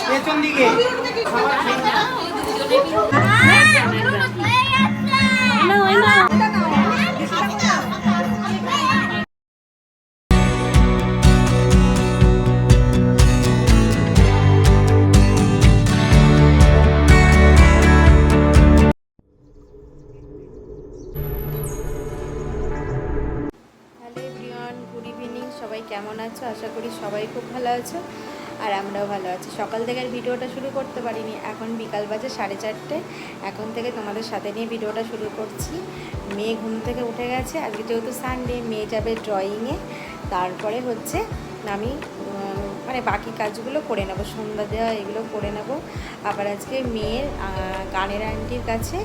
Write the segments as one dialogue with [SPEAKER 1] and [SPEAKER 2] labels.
[SPEAKER 1] পেছন দিকে
[SPEAKER 2] good evening, সবাই কেমন আছো? আশা করি সবাই খুব ভালো আছো আর আমরাও ভালো আছি। সকাল থেকে আর ভিডিওটা শুরু করতে পারিনি, এখন বিকাল বাজে 4:30। এখন থেকে তোমাদের সাথে নিয়ে ভিডিওটা শুরু করছি। মেয়ে ঘুম থেকে উঠে গেছে, আজকে যেহেতু সানডে, মেয়ে যাবে ড্রয়িংয়ে। তারপরে হচ্ছে আমি মানে বাকি কাজগুলো করে নেবো, সন্ধ্যা দেওয়া এগুলো করে নেব। আবার আজকে মেয়ের গানের আন্টির কাছে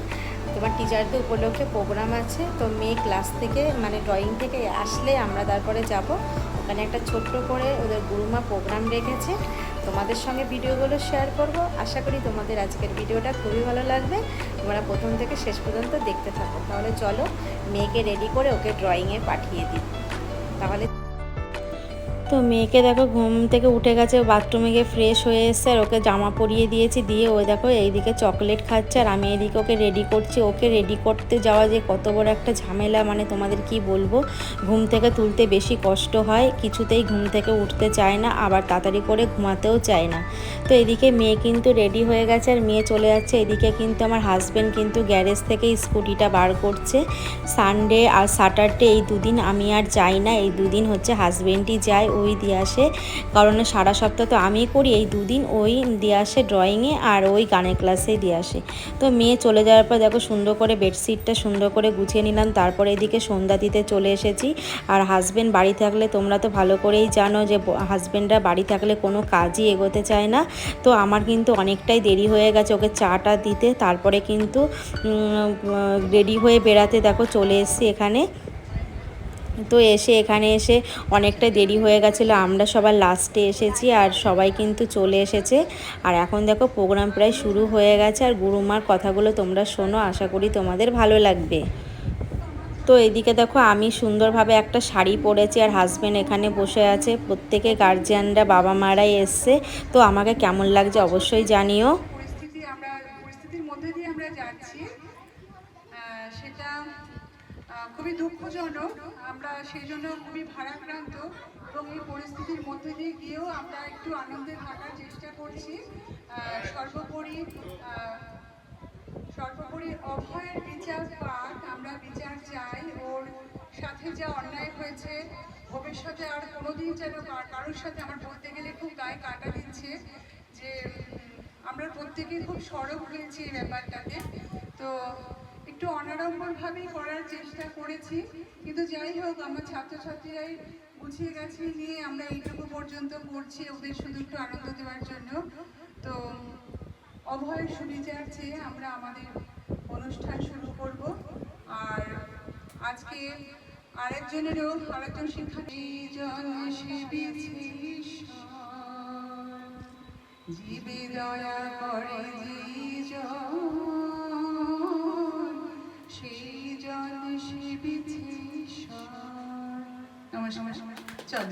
[SPEAKER 2] তোমার টিচারদের উপলক্ষে প্রোগ্রাম আছে, তো মেয়ে ক্লাস থেকে মানে ড্রয়িং থেকে আসলে আমরা তারপরে যাব ওখানে। একটা ছোট্ট করে ওদের গুরুমা প্রোগ্রাম রেখেছে, তোমাদের সঙ্গে ভিডিওগুলো শেয়ার করব। আশা করি তোমাদের আজকের ভিডিওটা খুবই ভালো লাগবে, তোমরা প্রথম থেকে শেষ পর্যন্ত দেখতে থাকো। তাহলে চলো মেয়েকে রেডি করে ওকে ড্রয়িংয়ে পাঠিয়ে দিই। তাহলে তো মেয়েকে দেখো ঘুম থেকে উঠে গেছে, বাথরুমে গিয়ে ফ্রেশ হয়ে এসছে, আর ওকে জামা পরিয়ে দিয়েছি, দিয়ে ওই দেখো এইদিকে চকলেট খাচ্ছে আর আমি এদিকে ওকে রেডি করছি। ওকে রেডি করতে যাওয়া যে কত বড় একটা ঝামেলা, মানে তোমাদের কি বলবো। ঘুম থেকে তুলতে বেশি কষ্ট হয়, কিছুতেই ঘুম থেকে উঠতে চায় না, আবার তাড়াতাড়ি করে ঘুমাতেও চায় না। তো এদিকে মেয়ে কিন্তু রেডি হয়ে গেছে আর মেয়ে চলে যাচ্ছে। এদিকে কিন্তু আমার হাজব্যান্ড কিন্তু গ্যারেজ থেকে স্কুটিটা বার করছে। সানডে আর স্যাটারডে এই দুদিন আমি আর যাই না, এই দুদিন হচ্ছে হাজব্যান্ডই যায়, ওই দিয়ে আসে। কারণ সারা সপ্তাহ তো আমি করি, এই দুদিন ওই দিয়ে আসে ড্রয়িংয়ে আর ওই গানের ক্লাসেই দিয়ে আসে। তো মেয়ে চলে যাওয়ার পর দেখো সুন্দর করে বেডশিটটা সুন্দর করে গুছিয়ে নিলাম। তারপরে এদিকে সন্ধ্যা দিতে চলে এসেছি। আর হাজব্যান্ড বাড়ি থাকলে তোমরা তো ভালো করেই জানো যে হাজব্যান্ডরা বাড়ি থাকলে কোনো কাজই এগোতে চায় না। তো আমার কিন্তু অনেকটাই দেরি হয়ে গেছে ওকে চাটা দিতে। তারপরে কিন্তু রেডি হয়ে বেড়াতে দেখো চলে এসেছি এখানে। তো এখানে এসে অনেকটা দেরি হয়ে গেছিলো, আমরা সবার লাস্টে এসেছি আর সবাই কিন্তু চলে এসেছে। আর এখন দেখো প্রোগ্রাম প্রায় শুরু হয়ে গেছে, আর গুরুমার কথাগুলো তোমরা শোনো, আশা করি তোমাদের ভালো লাগবে। তো এদিকে দেখো আমি সুন্দরভাবে একটা শাড়ি পরেছি আর হাজব্যান্ড এখানে বসে আছে। প্রত্যেকে গার্জিয়ানরা, বাবা মারাই এসছে। তো আমাকে কেমন লাগছে অবশ্যই জানিও।
[SPEAKER 3] পরিস্থিতির মধ্যে দিয়ে আমরা যাচ্ছি, সেটা খুবই দুঃখজনক। আমরা সেই জন্য খুবই ভারাক্রান্ত, এবং এই পরিস্থিতির মধ্যে দিয়ে গিয়েও আমরা একটু আনন্দে থাকার চেষ্টা করছি। সর্বোপরি অভয়ের বিচার পাক, আমরা বিচার চাই। ওর সাথে যা অন্যায় হয়েছে ভবিষ্যতে আর কোনোদিন যেন কারোর সাথে, আমার বলতে গেলে খুব গায়ে কাটা দিচ্ছে যে আমরা প্রত্যেকেই খুব সরব হয়েছি এই ব্যাপারটাতে। তো একটু অনাড়ম্বরভাবেই করার চেষ্টা করেছি, কিন্তু যাই হোক আমার ছাত্রছাত্রীরাই গুছিয়ে গেছে নিয়ে আমরা এইটুকু পর্যন্ত করছি ওদের শুধু একটু আনন্দ দেওয়ার জন্য। তো অভয়ের সুবিচার চেয়ে আমরা আমাদের অনুষ্ঠান শুরু করব। আর আজকে আরেকজন শিক্ষার্থী জীবে দয়া করে সেই জন শিবিছে। নমস্কার, চল।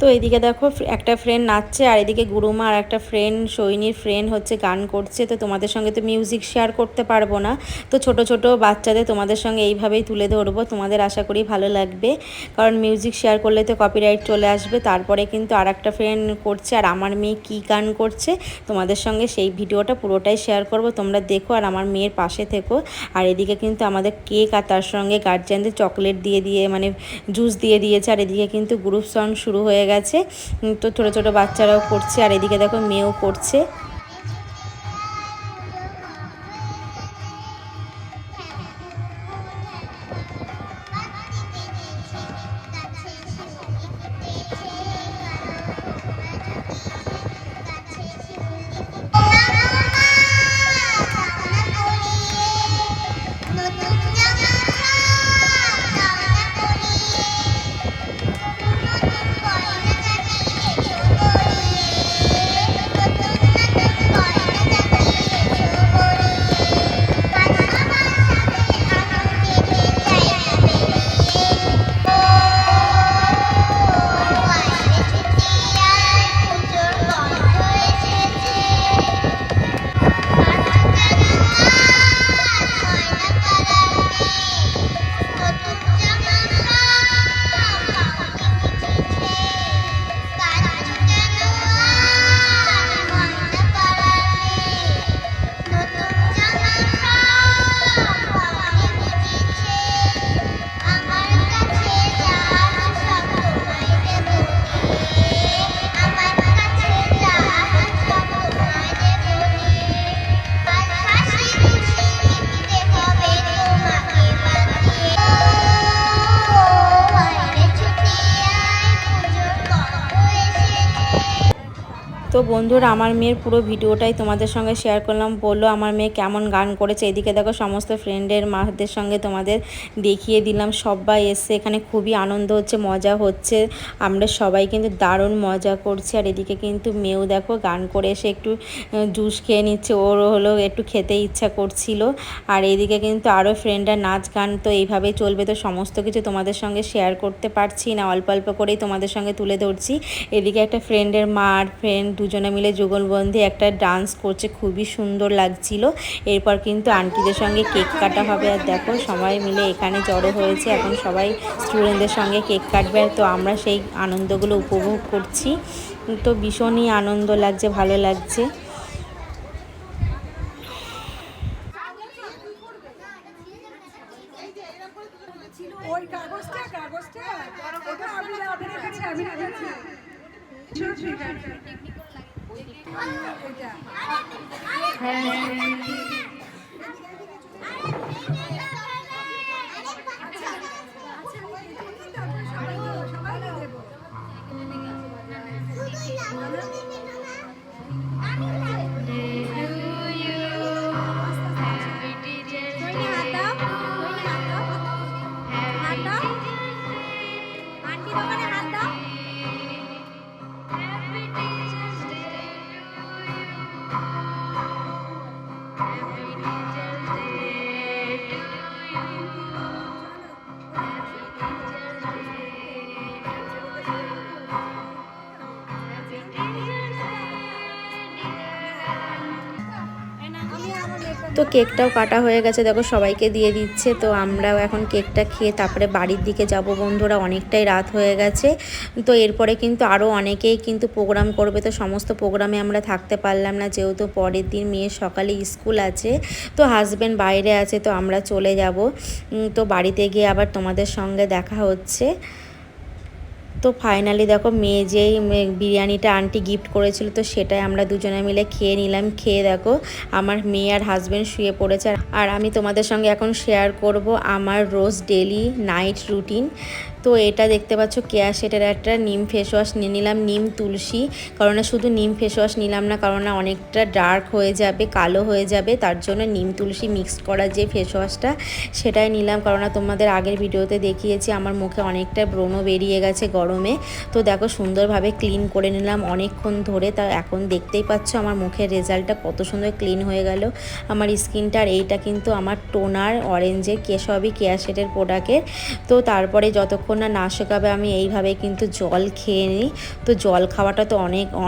[SPEAKER 2] তো এদিকে দেখো একটা ফ্রেন্ড নাচছে, আর এদিকে গুরুমা আর একটা ফ্রেন্ড, সৈনীর ফ্রেন্ড হচ্ছে গান করছে। তো তোমাদের সঙ্গে তো মিউজিক শেয়ার করতে পারবো না, তো ছোট ছোট বাচ্চাদের তোমাদের সঙ্গে এইভাবেই তুলে ধরবো। তোমাদের আশা করি ভালো লাগবে, কারণ মিউজিক শেয়ার করলে তো কপিরাইট চলে আসবে। তারপরে কিন্তু আর একটা ফ্রেন্ড করছে, আর আমার মেয়ে কী গান করছে তোমাদের সঙ্গে সেই ভিডিওটা পুরোটাই শেয়ার করব, তোমরা দেখো আর আমার মেয়ের পাশে থেকো। আর এদিকে কিন্তু আমাদের কেক আর তার সঙ্গে গার্জিয়ানদের চকলেট দিয়ে মানে জুস দিয়ে দিয়েছে। আর এদিকে কিন্তু গ্রুপ সং শুরু হয়ে গেছে, তো ছোট ছোট বাচ্চারাও করছে, আর এদিকে দেখো মেয়েও করছে। তো বন্ধুরা, আমার মেয়ের পুরো ভিডিওটাই তোমাদের সঙ্গে শেয়ার করলাম। বললো আমার মেয়ে কেমন গান করেছে। এদিকে দেখো সমস্ত ফ্রেন্ডের মাদের সঙ্গে তোমাদের দেখিয়ে দিলাম। সবাই এসে এখানে খুবই আনন্দ হচ্ছে, মজা হচ্ছে। আমরা সবাই কিন্তু দারুণ মজা করছি। আর এদিকে কিন্তু মেয়েও দেখো গান করে এসে একটু জুস খেয়ে নিচ্ছে, ওর হলো একটু খেতে ইচ্ছা করছিল। আর এদিকে কিন্তু আরও ফ্রেন্ডরা নাচ গান তো এইভাবেই চলবে। তো সমস্ত কিছু তোমাদের সঙ্গে শেয়ার করতে পারছি না, অল্প অল্প করেই তোমাদের সঙ্গে তুলে ধরছি। এদিকে একটা ফ্রেন্ডের মা আর ফ্রেন্ড দুজনে মিলে যুগলবন্দি একটা ডান্স করছে, খুবই সুন্দর লাগছিল। এরপর কিন্তু আন্টিদের সঙ্গে কেক কাটা হবে। আর দেখো সবাই মিলে এখানে জড়ো হয়েছে, এখন সবাই স্টুডেন্টদের সঙ্গে কেক কাটবে। আর তো আমরা সেই আনন্দগুলো উপভোগ করছি। তো ভীষণই আনন্দ লাগছে, ভালো লাগছে।
[SPEAKER 3] ওই কাগজটা ওটা আমি রেখেছি। ঠিক আছে। এটা
[SPEAKER 2] তো কেকটাও কাটা হয়ে গেছে, দেখো সবাইকে দিয়ে দিচ্ছে। তো আমরাও এখন কেকটা খেয়ে তারপরে বাড়ির দিকে যাব বন্ধুরা, অনেকটাই রাত হয়ে গেছে। তো এরপরে কিন্তু আরও অনেকেই কিন্তু প্রোগ্রাম করবে। তো সমস্ত প্রোগ্রামে আমরা থাকতে পারলাম না, যেহেতু পরের দিন মেয়ের সকালে স্কুল আছে। তো হাজব্যান্ড বাইরে আছে, তো আমরা চলে যাব। তো বাড়িতে গিয়ে আবার তোমাদের সঙ্গে দেখা হচ্ছে। তো ফাইনালি দেখো মেয়ে যেই বিরিয়ানিটা আন্টি গিফট করেছিল, তো সেটাই আমরা দুজনে মিলে খেয়ে নিলাম। খেয়ে দেখো আমার মেয়ে আর হাজব্যান্ড শুয়ে পড়েছে। আর আমি তোমাদের সঙ্গে এখন শেয়ার করব আমার রোজ ডেলি নাইট রুটিন। তো এটা দেখতে পাচ্ছ কেয়া শেটের একটা নিম ফেস ওয়াশ নিয়ে নিলাম, নিম তুলসী। কারণ শুধু নিম ফেস ওয়াশ নিলাম না, কারণ অনেকটা ডার্ক হয়ে যাবে, কালো হয়ে যাবে, তার জন্য নিম তুলসী মিক্সড করা যে ফেস ওয়াশটা সেটাই নিলাম। কারণ তোমাদের আগের ভিডিওতে দেখিয়েছি আমার মুখে অনেকটা ব্রণ বেরিয়ে গেছে গরমে। তো দেখো সুন্দরভাবে ক্লিন করে নিলাম অনেকক্ষণ ধরে। তা এখন দেখতেই পাচ্ছ আমার মুখের রেজাল্টটা কত সুন্দর ক্লিন হয়ে গেল আমার স্কিনটা। আর এইটা কিন্তু আমার টোনার অরেঞ্জের সবই কেয়া শেটের প্রোডাক্টের। তো তারপরে যতক্ষণ না শুকাবে আমি এইভাবে কিন্তু জল খেয়ে নিই। তো জল খাওয়াটা তো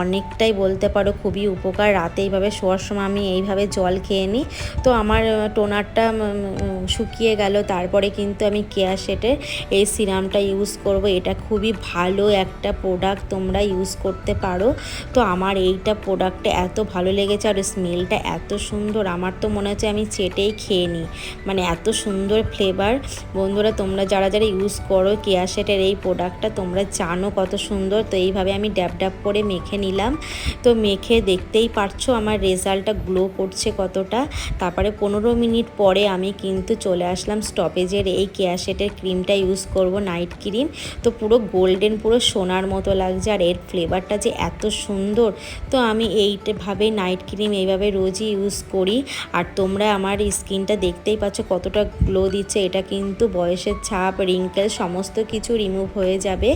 [SPEAKER 2] অনেকটাই বলতে পারো খুবই উপকার। রাতে এইভাবে শোয়ার সময় আমি এইভাবে জল খেয়ে নিই। তো আমার টোনারটা শুকিয়ে গেল, তারপরে কিন্তু আমি কেয়া শেটের এই সিরামটা ইউজ করব। এটা খুবই ভালো একটা প্রোডাক্ট, তোমরা ইউজ করতে পারো। তো আমার এইটা প্রোডাক্টটা এত ভালো লেগেছে, আর স্মেলটা এত সুন্দর, আমার তো মনে হচ্ছে আমি চেটেই খেয়ে নিই, মানে এত সুন্দর ফ্লেভার। বন্ধুরা তোমরা যারা যারা ইউজ করো কেয়া শেটের এই প্রোডাক্টটা তোমরা জানো কত সুন্দর। তো এইভাবে আমি ড্যাব ড্যাব করে মেখে নিলাম। তো মেখে দেখতেই পারছো আমার রেজাল্টটা গ্লো করছে কতটা। তারপরে 15 মিনিট পরে আমি কিন্তু চলে আসলাম স্টপেজের এই কেয়া শেটের ক্রিমটা ইউজ করব, নাইট ক্রিম। তো পুরো গোল্ডেন, পুরো সোনার মতো লাগছে, আর এর ফ্লেভারটা যে এত সুন্দর। তো আমি এইভাবে নাইট ক্রিম এইভাবে রোজই ইউজ করি। আর তোমরা আমার স্কিনটা দেখতেই পাচ্ছ কতটা গ্লো দিচ্ছে। এটা কিন্তু বয়সের ছাপ, রিঙ্কেল সমস্ত কিছু রিমুভ হয়ে যাবে।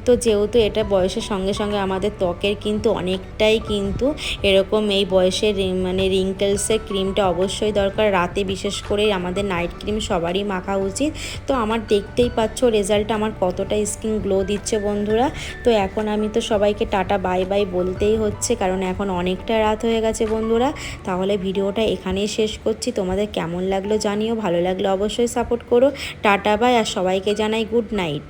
[SPEAKER 2] তো যেহেতু এটা বয়সের সঙ্গে সঙ্গে আমাদের ত্বকের কিন্তু অনেকটাই কিন্তু এরকম এই বয়সের মানে রিঙ্কেলসের ক্রিমটা অবশ্যই দরকার। রাতে বিশেষ করে আমাদের নাইট ক্রিম সবারই মাখা উচিত। তো আমার দেখতেই পাচ্ছ রেজাল্টটা আমার কতটা স্কিন গ্লো দিচ্ছে বন্ধুরা। তো এখন আমি তো সবাইকে টাটা বাই বাই বলতেই হচ্ছে, কারণ এখন অনেকটা রাত হয়ে গেছে বন্ধুরা। তাহলে ভিডিওটা এখানেই শেষ করছি। তোমাদের কেমন লাগলো জানিও, ভালো লাগলে অবশ্যই সাপোর্ট করো। টাটা বাই, আর সবাইকে জানাই গুড নাইট।